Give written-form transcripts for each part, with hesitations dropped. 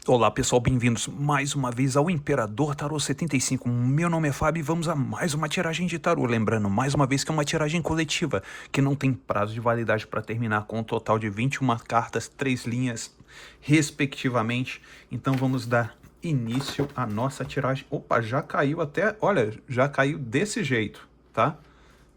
Olá pessoal, bem-vindos mais uma vez ao Imperador Tarô 75. Meu nome é Fábio e vamos a mais uma tiragem de tarô. Lembrando mais uma vez que é uma tiragem coletiva, que não tem prazo de validade para terminar, com um total de 21 cartas, 3 linhas, respectivamente. Então vamos dar início à nossa tiragem. Opa, já caiu até, olha, já caiu desse jeito, tá?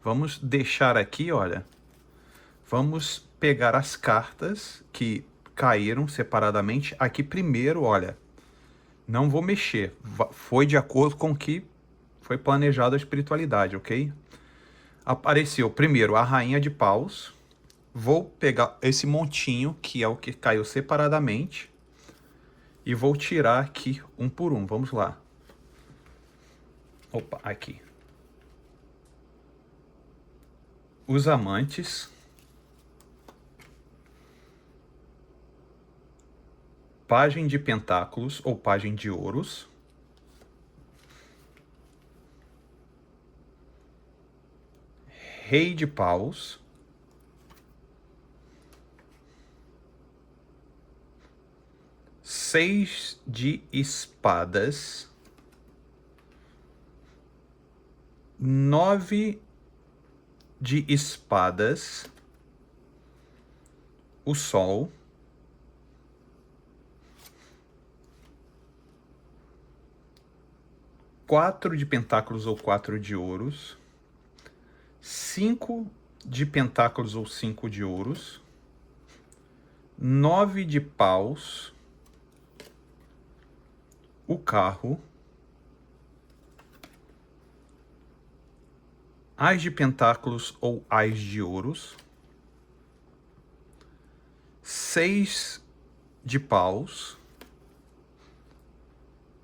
Vamos deixar aqui, olha, vamos pegar as cartas que caíram separadamente. Aqui primeiro, olha, não vou mexer. Foi de acordo com o que foi planejado a espiritualidade, ok? Apareceu primeiro a Rainha de Paus. Vou pegar esse montinho, que é o que caiu separadamente, e vou tirar aqui um por um. Vamos lá. Opa, aqui. Os Amantes. Pajem de Pentáculos ou Pajem de Ouros. Rei de Paus. Seis de Espadas. 9 de Espadas. O Sol. Quatro de Pentáculos ou 4 de Ouros. 5 de Pentáculos ou 5 de Ouros. 9 de Paus. O Carro. Ás de Pentáculos ou Ás de Ouros. 6 de Paus.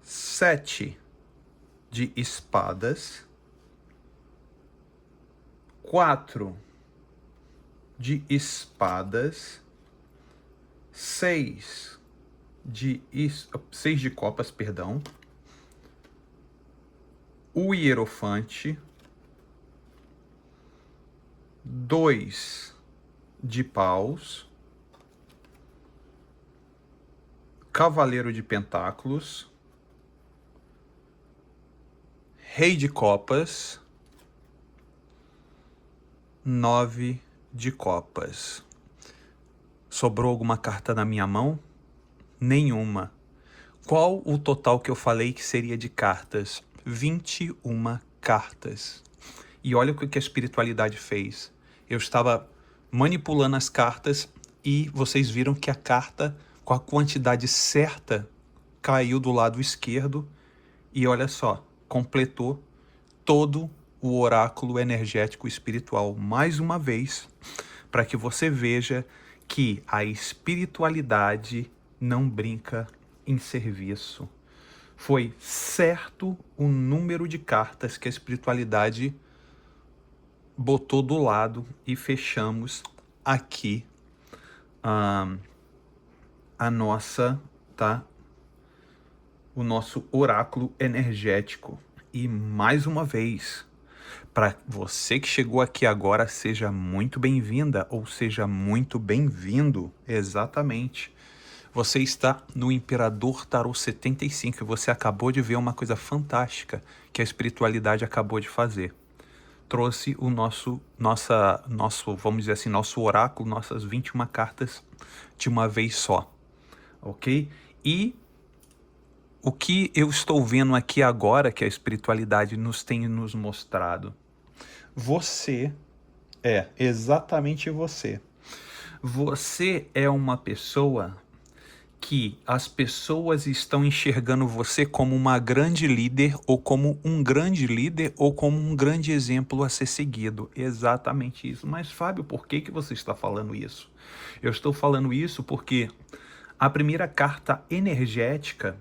7 de Espadas. 4 de Espadas. 6 de Copas, perdão. O Hierofante. 2 de Paus. Cavaleiro de Pentáculos. Rei de Copas. 9 de Copas. Sobrou alguma carta na minha mão? Nenhuma. Qual o total que eu falei que seria de cartas? 21 cartas. E olha o que a espiritualidade fez. Eu estava manipulando as cartas e vocês viram que a carta, com a quantidade certa, caiu do lado esquerdo. E olha só, completou todo o oráculo energético espiritual. Mais uma vez, para que você veja que a espiritualidade não brinca em serviço. Foi certo o número de cartas que a espiritualidade botou do lado e fechamos aqui a nossa, tá? O nosso oráculo energético. E mais uma vez, para você que chegou aqui agora, seja muito bem-vinda ou seja muito bem-vindo. Exatamente. Você está no Imperador Tarô 75 e você acabou de ver uma coisa fantástica que a espiritualidade acabou de fazer. Trouxe o nosso, vamos dizer assim, nosso oráculo, nossas 21 cartas de uma vez só, ok? E o que eu estou vendo aqui agora, que a espiritualidade nos tem nos mostrado, você é exatamente você. Você é uma pessoa que as pessoas estão enxergando você como uma grande líder, ou como um grande líder, ou como um grande exemplo a ser seguido. Exatamente isso. Mas, Fábio, por que você está falando isso? Eu estou falando isso porque a primeira carta energética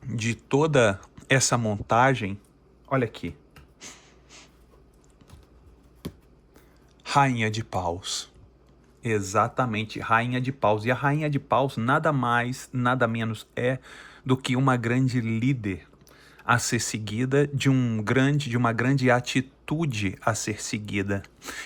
de toda essa montagem, olha aqui. Rainha de Paus. Exatamente, Rainha de Paus. E a Rainha de Paus nada mais, nada menos é do que uma grande líder. a ser seguida, de uma grande atitude a ser seguida.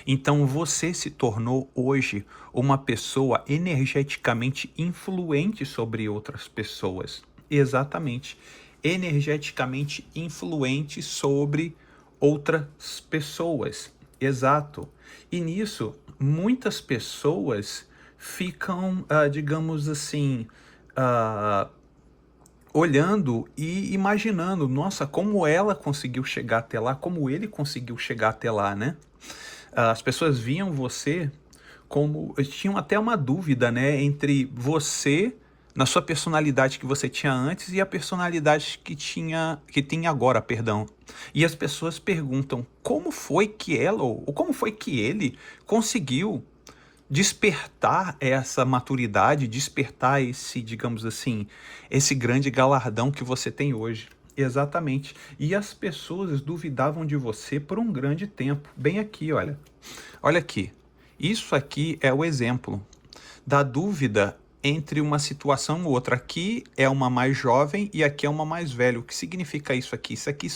Então você se tornou hoje uma pessoa energeticamente influente sobre outras pessoas. Exatamente. Energeticamente influente sobre outras pessoas. Exato. E nisso, muitas pessoas ficam, digamos assim, ah, olhando e imaginando, nossa, como ela conseguiu chegar até lá, como ele conseguiu chegar até lá, né? As pessoas viam você como, tinham até uma dúvida, né, entre você, na sua personalidade que você tinha antes e a personalidade que tem agora, perdão. E as pessoas perguntam como foi que ela ou como foi que ele conseguiu despertar essa maturidade, despertar esse, digamos assim, esse grande galardão que você tem hoje. Exatamente. E as pessoas duvidavam de você por um grande tempo. Bem aqui, olha. Olha aqui. Isso aqui é o exemplo da dúvida entre uma situação e outra. Aqui é uma mais jovem e aqui é uma mais velha. O que significa isso aqui? Isso aqui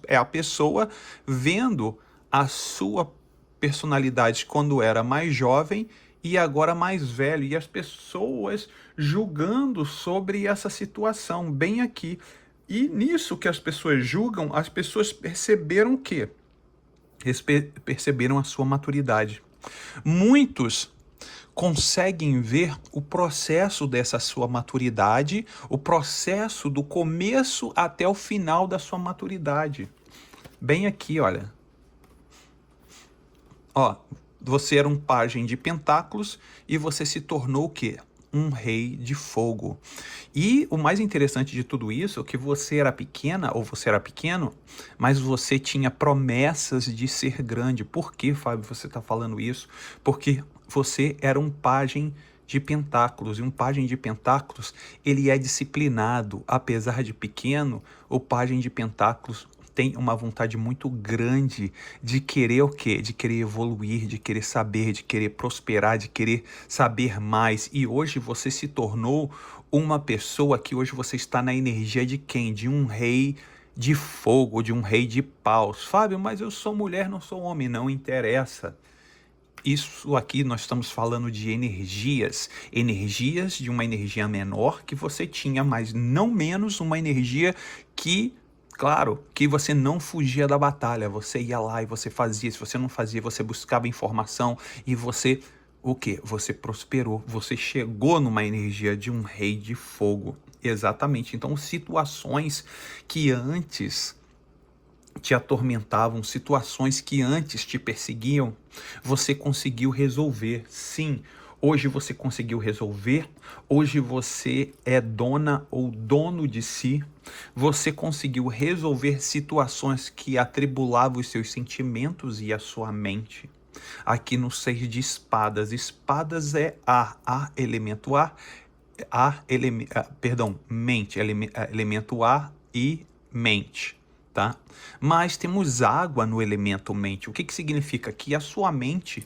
é a pessoa vendo a sua personalidade quando era mais jovem e agora mais velho, e as pessoas julgando sobre essa situação, bem aqui. E nisso que as pessoas julgam, as pessoas perceberam o quê? Perceberam a sua maturidade. Muitos conseguem ver o processo dessa sua maturidade, o processo do começo até o final da sua maturidade. Bem aqui, olha. Ó, você era um pajem de pentáculos e você se tornou o quê? Um rei de fogo. E o mais interessante de tudo isso é que você era pequena, ou você era pequeno, mas você tinha promessas de ser grande. Por que, Fábio, você está falando isso? Porque você era um pajem de pentáculos, e um pajem de pentáculos, ele é disciplinado. Apesar de pequeno, o pajem de pentáculos tem uma vontade muito grande de querer o quê? De querer evoluir, de querer saber, de querer prosperar, de querer saber mais. E hoje você se tornou uma pessoa que hoje você está na energia de quem? De um rei de fogo, de um rei de paus. Fábio, mas eu sou mulher, não sou homem. Não interessa. Isso aqui nós estamos falando de energias de uma energia menor que você tinha, mas não menos uma energia que, claro, que você não fugia da batalha, você ia lá e você fazia, se você não fazia, você buscava informação e você, o quê? Você prosperou, você chegou numa energia de um rei de fogo. Exatamente, então situações que antes te atormentavam, situações que antes te perseguiam, você conseguiu resolver. Sim, hoje você conseguiu resolver, hoje você é dona ou dono de si, você conseguiu resolver situações que atribulavam os seus sentimentos e a sua mente. Aqui no 6 de espadas, espadas é ar elemento ar, mente, elemento ar e mente. Tá? Mas temos água no elemento mente. O que significa? Que a sua mente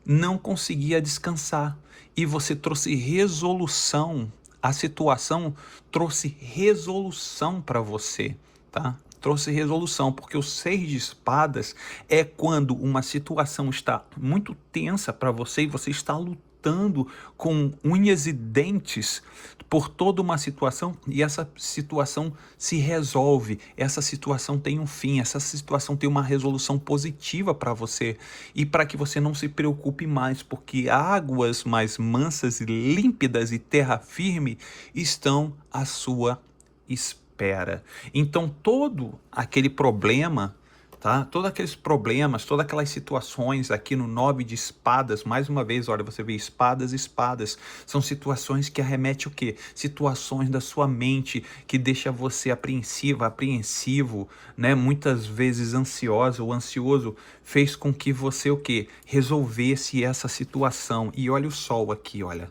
não conseguia descansar e você trouxe resolução. A situação trouxe resolução para você, tá? Trouxe resolução, porque o 6 de espadas é quando uma situação está muito tensa para você e você está lutando com unhas e dentes por toda uma situação e essa situação se resolve, essa situação tem um fim, essa situação tem uma resolução positiva para você e para que você não se preocupe mais, porque águas mais mansas e límpidas e terra firme estão à sua espera. Então todo aquele problema, tá? Todos aqueles problemas, todas aquelas situações aqui no 9 de espadas, mais uma vez, olha, você vê espadas, são situações que arremetem o quê? Situações da sua mente que deixa você apreensivo, né? Muitas vezes ansiosa ou ansioso, fez com que você o quê? Resolvesse essa situação. E olha o sol aqui, olha.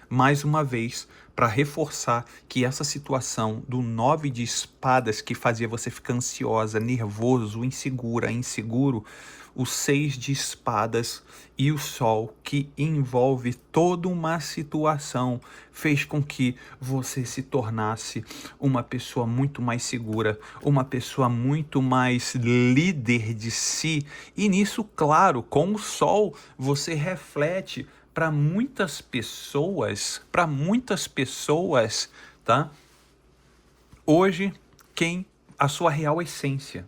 mais uma vez, para reforçar que essa situação do 9 de espadas que fazia você ficar ansiosa, nervoso, inseguro, o 6 de espadas e o sol, que envolve toda uma situação, fez com que você se tornasse uma pessoa muito mais segura, uma pessoa muito mais líder de si. E nisso, claro, com o sol, você reflete para muitas pessoas, tá? Hoje, quem a sua real essência.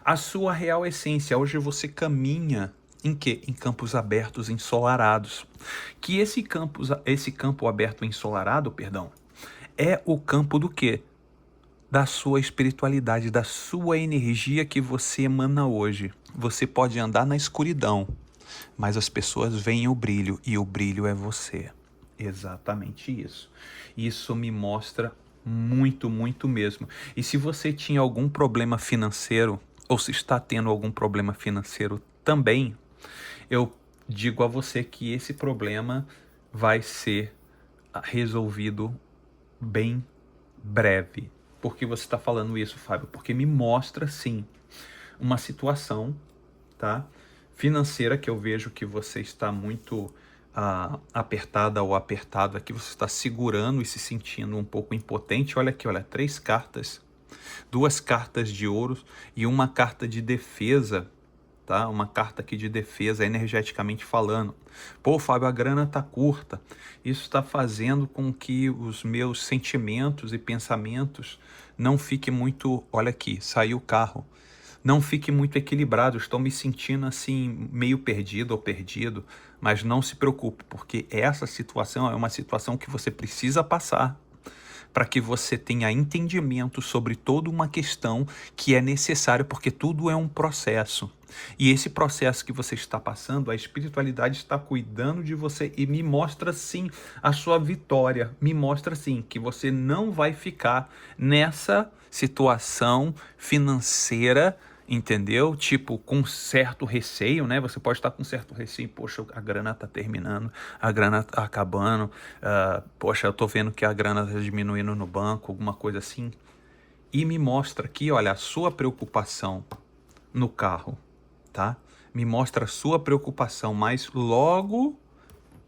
A sua real essência, hoje você caminha em quê? Em campos abertos, ensolarados. Que esse campo aberto ensolarado, perdão, é o campo do quê? Da sua espiritualidade, da sua energia que você emana hoje. Você pode andar na escuridão, mas as pessoas veem o brilho e o brilho é você. Exatamente isso. Isso me mostra muito, muito mesmo. E se você tinha algum problema financeiro, ou se está tendo algum problema financeiro também, eu digo a você que esse problema vai ser resolvido bem breve. Por que você está falando isso, Fábio? Porque me mostra, sim, uma situação, tá, financeira que eu vejo que você está muito apertada ou apertado aqui, você está segurando e se sentindo um pouco impotente. Olha aqui, olha, 3 cartas, 2 cartas de ouros e uma carta de defesa, tá? Uma carta aqui de defesa, energeticamente falando. Pô, Fábio, a grana tá curta. Isso está fazendo com que os meus sentimentos e pensamentos não fiquem muito... Olha aqui, saiu o carro. Não fique muito equilibrado, estou me sentindo assim, meio perdido ou perdido, mas não se preocupe, porque essa situação é uma situação que você precisa passar para que você tenha entendimento sobre toda uma questão que é necessário, porque tudo é um processo. E esse processo que você está passando, a espiritualidade está cuidando de você e me mostra sim a sua vitória, me mostra sim que você não vai ficar nessa situação financeira, entendeu? Tipo, com certo receio, né? Você pode estar com certo receio, poxa, a grana tá terminando, a grana tá acabando, poxa, eu tô vendo que a grana tá diminuindo no banco, alguma coisa assim. E me mostra aqui, olha, a sua preocupação no carro, tá? Me mostra a sua preocupação, mas logo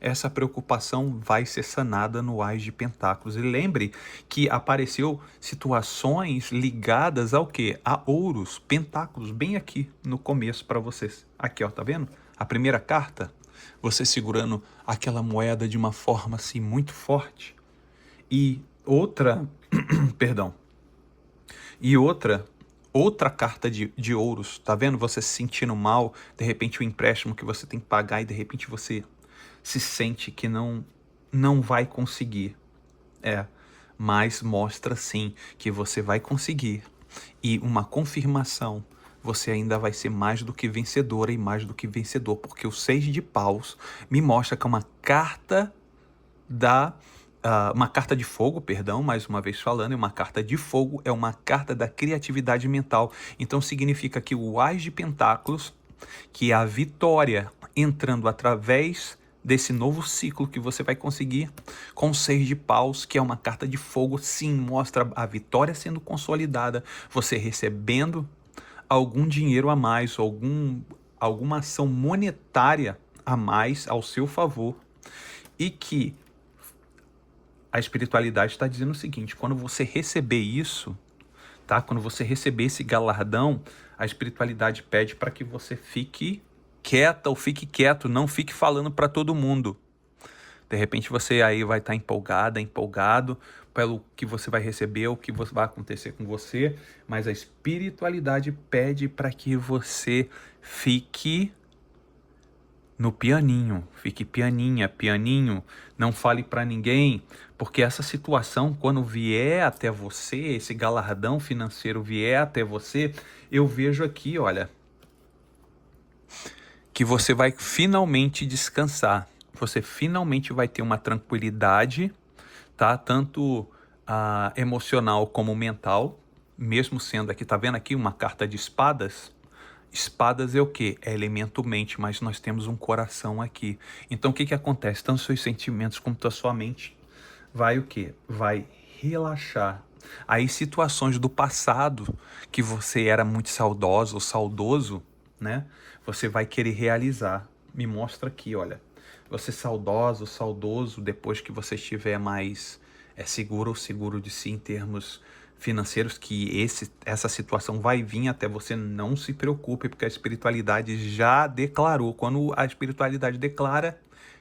essa preocupação vai ser sanada no Ás de Pentáculos. E lembre que apareceu situações ligadas ao quê? A ouros, pentáculos, bem aqui no começo para vocês. Aqui, ó, tá vendo? A primeira carta, você segurando aquela moeda de uma forma assim muito forte. E outra, perdão, e outra carta de ouros, tá vendo? Você se sentindo mal, de repente o empréstimo que você tem que pagar e de repente você se sente que não vai conseguir. Mas mostra sim que você vai conseguir. E uma confirmação, você ainda vai ser mais do que vencedora e mais do que vencedor, porque o 6 de paus me mostra que é uma carta uma carta de fogo, perdão, mais uma vez falando, uma carta de fogo é uma carta da criatividade mental. Então significa que o Ás de Pentáculos, que é a vitória entrando através desse novo ciclo que você vai conseguir com o 6 de paus, que é uma carta de fogo, sim, mostra a vitória sendo consolidada, você recebendo algum dinheiro a mais, alguma ação monetária a mais ao seu favor, e que a espiritualidade está dizendo o seguinte: quando você receber isso, tá? Quando você receber esse galardão, a espiritualidade pede para que você fique quieta ou fique quieto, não fique falando para todo mundo. De repente você aí vai estar empolgado pelo que você vai receber, o que vai acontecer com você, mas a espiritualidade pede para que você fique no pianinho, fique pianinho, não fale para ninguém, porque essa situação, quando vier até você, esse galardão financeiro vier até você, eu vejo aqui, olha, que você vai finalmente descansar, você finalmente vai ter uma tranquilidade, tá? Tanto emocional como mental, mesmo sendo aqui, tá vendo aqui uma carta de espadas? Espadas é o quê? É elemento mente, mas nós temos um coração aqui. Então o que que acontece? Tanto seus sentimentos como a sua mente vai o quê? Vai relaxar. Aí situações do passado que você era muito saudoso ou saudoso, né? Você vai querer realizar. Me mostra aqui, olha. Você saudoso, saudoso, depois que você estiver mais seguro ou seguro de si em termos financeiros, que essa situação vai vir até você, não se preocupe, porque a espiritualidade já declarou. Quando a espiritualidade declara,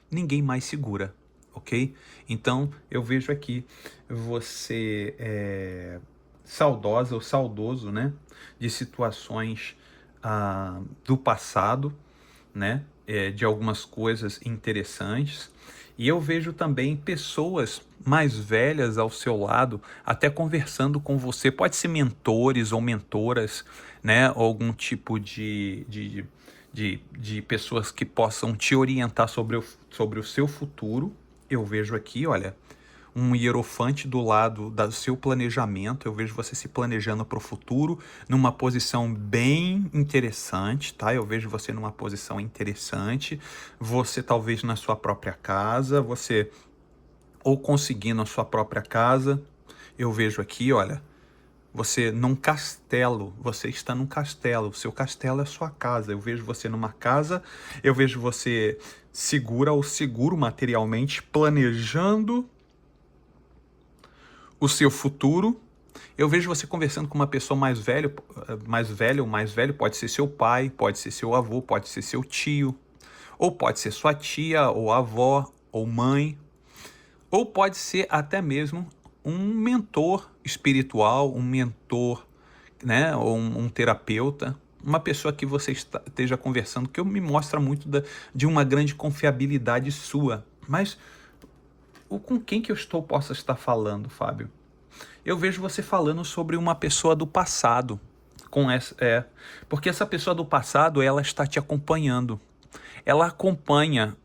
ninguém mais segura, ok? Então, eu vejo aqui você saudosa ou saudoso, né? De situações do passado, né? De algumas coisas interessantes. E eu vejo também pessoas mais velhas ao seu lado, até conversando com você. Pode ser mentores ou mentoras, né? Ou algum tipo de pessoas que possam te orientar sobre o seu futuro. Eu vejo aqui, olha, um hierofante do lado do seu planejamento. Eu vejo você se planejando para o futuro numa posição bem interessante, tá? Eu vejo você numa posição interessante. Você talvez na sua própria casa, você ou conseguindo a sua própria casa. Eu vejo aqui, olha, você num castelo, você está num castelo, o seu castelo é a sua casa. Eu vejo você numa casa, eu vejo você segura ou seguro materialmente, planejando o seu futuro. Eu vejo você conversando com uma pessoa mais velha ou mais velho, pode ser seu pai, pode ser seu avô, pode ser seu tio, ou pode ser sua tia, ou avó, ou mãe, ou pode ser até mesmo um mentor espiritual, um mentor, né, ou um terapeuta, uma pessoa que você esteja conversando, que me mostra muito de uma grande confiabilidade sua. Mas com quem que posso estar falando, Fábio? Eu vejo você falando sobre uma pessoa do passado, porque essa pessoa do passado, ela está te acompanhando. Ela acompanha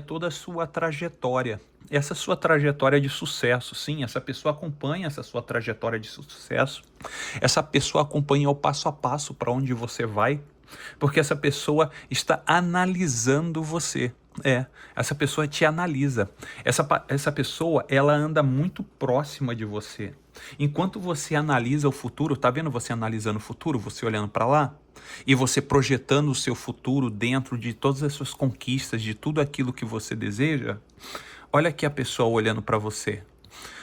toda a sua trajetória. Essa sua trajetória de sucesso, sim, essa pessoa acompanha essa sua trajetória de sucesso. Essa pessoa acompanha o passo a passo para onde você vai, porque essa pessoa está analisando você. Essa pessoa te analisa. Essa pessoa, ela anda muito próxima de você. Enquanto você analisa o futuro, tá vendo você analisando o futuro, você olhando para lá, e você projetando o seu futuro dentro de todas as suas conquistas, de tudo aquilo que você deseja, olha aqui a pessoa olhando para você.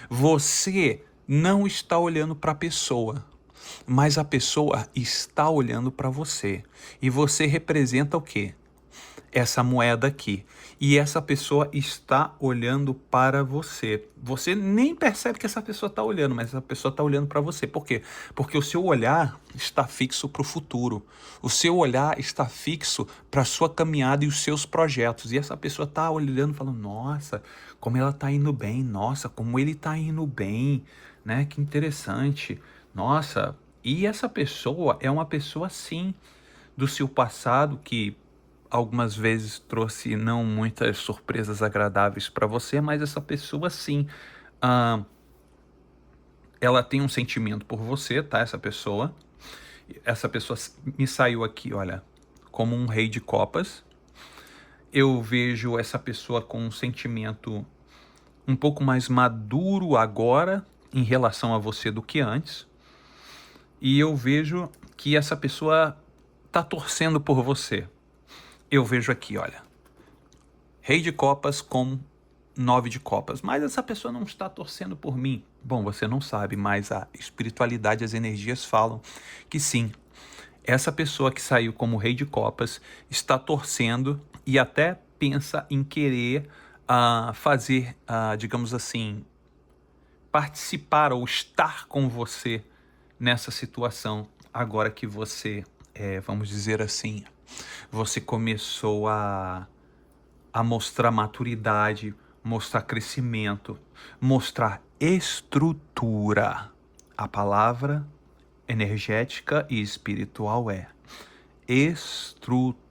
Você não está olhando para a pessoa, mas a pessoa está olhando para você. E você representa o quê? Essa moeda aqui. E essa pessoa está olhando para você. Você nem percebe que essa pessoa está olhando, mas essa pessoa está olhando para você. Por quê? Porque o seu olhar está fixo para o futuro. O seu olhar está fixo para a sua caminhada e os seus projetos. E essa pessoa está olhando e falando, nossa, como ela está indo bem. Nossa, como ele está indo bem. Né? Que interessante. Nossa, e essa pessoa é uma pessoa, sim, do seu passado que algumas vezes trouxe não muitas surpresas agradáveis para você, mas essa pessoa sim, ela tem um sentimento por você, tá? Essa pessoa me saiu aqui, olha, como um rei de copas. Eu vejo essa pessoa com um sentimento um pouco mais maduro agora em relação a você do que antes. E eu vejo que essa pessoa tá torcendo por você. Eu vejo aqui, olha, rei de copas com 9 de copas, mas essa pessoa não está torcendo por mim. Bom, você não sabe, mas a espiritualidade, as energias falam que sim, essa pessoa que saiu como rei de copas está torcendo e até pensa em querer fazer, digamos assim, participar ou estar com você nessa situação, agora que você, vamos dizer assim, você começou a mostrar maturidade, mostrar crescimento, mostrar estrutura. A palavra energética e espiritual é estrutura.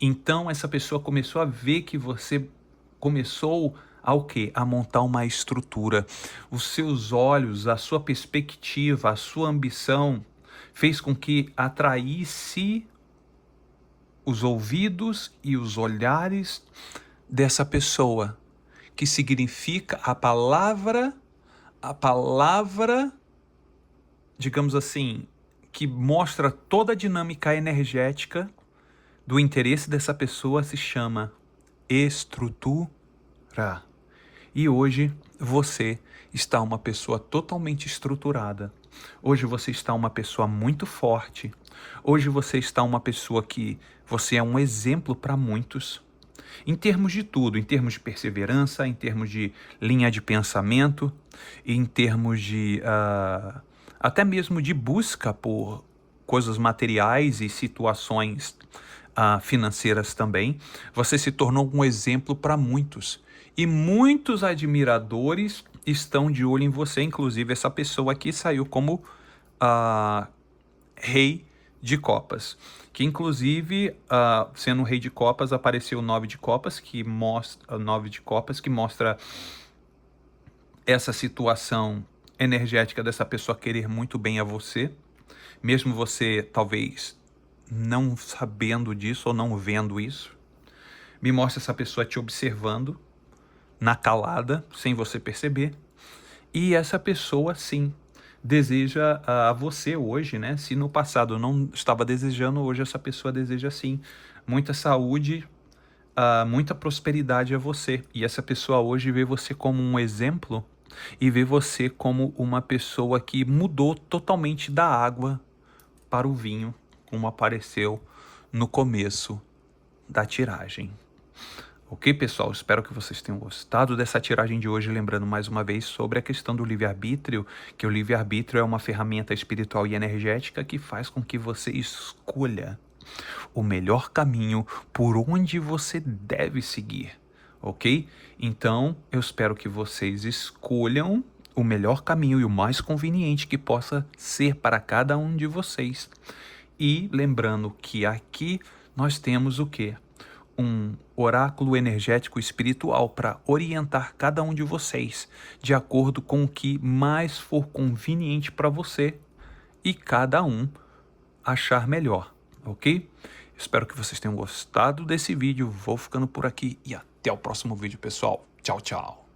Então essa pessoa começou a ver que você começou ao quê? A montar uma estrutura. Os seus olhos, a sua perspectiva, a sua ambição fez com que atraísse os ouvidos e os olhares dessa pessoa, que significa a palavra, digamos assim, que mostra toda a dinâmica energética do interesse dessa pessoa, se chama estrutura. E hoje você está uma pessoa totalmente estruturada. Hoje você está uma pessoa muito forte. Hoje você está uma pessoa que você é um exemplo para muitos. Em termos de tudo, em termos de perseverança, em termos de linha de pensamento, em termos de até mesmo de busca por coisas materiais e situações financeiras também, você se tornou um exemplo para muitos. E muitos admiradores estão de olho em você, inclusive essa pessoa aqui saiu como rei de copas, que inclusive, sendo rei de copas, apareceu o 9 de copas, que mostra essa situação energética dessa pessoa querer muito bem a você, mesmo você talvez não sabendo disso ou não vendo isso. Me mostra essa pessoa te observando na calada, sem você perceber. E essa pessoa, sim, deseja a você hoje, né? Se no passado não estava desejando, hoje essa pessoa deseja, sim, muita saúde, muita prosperidade a você. E essa pessoa hoje vê você como um exemplo e vê você como uma pessoa que mudou totalmente da água para o vinho, como apareceu no começo da tiragem. Ok, pessoal? Espero que vocês tenham gostado dessa tiragem de hoje, lembrando mais uma vez sobre a questão do livre-arbítrio, que o livre-arbítrio é uma ferramenta espiritual e energética que faz com que você escolha o melhor caminho por onde você deve seguir, ok? Então, eu espero que vocês escolham o melhor caminho e o mais conveniente que possa ser para cada um de vocês. E lembrando que aqui nós temos o quê? Um oráculo energético espiritual para orientar cada um de vocês de acordo com o que mais for conveniente para você e cada um achar melhor, ok? Espero que vocês tenham gostado desse vídeo. Vou ficando por aqui e até o próximo vídeo, pessoal. Tchau, tchau.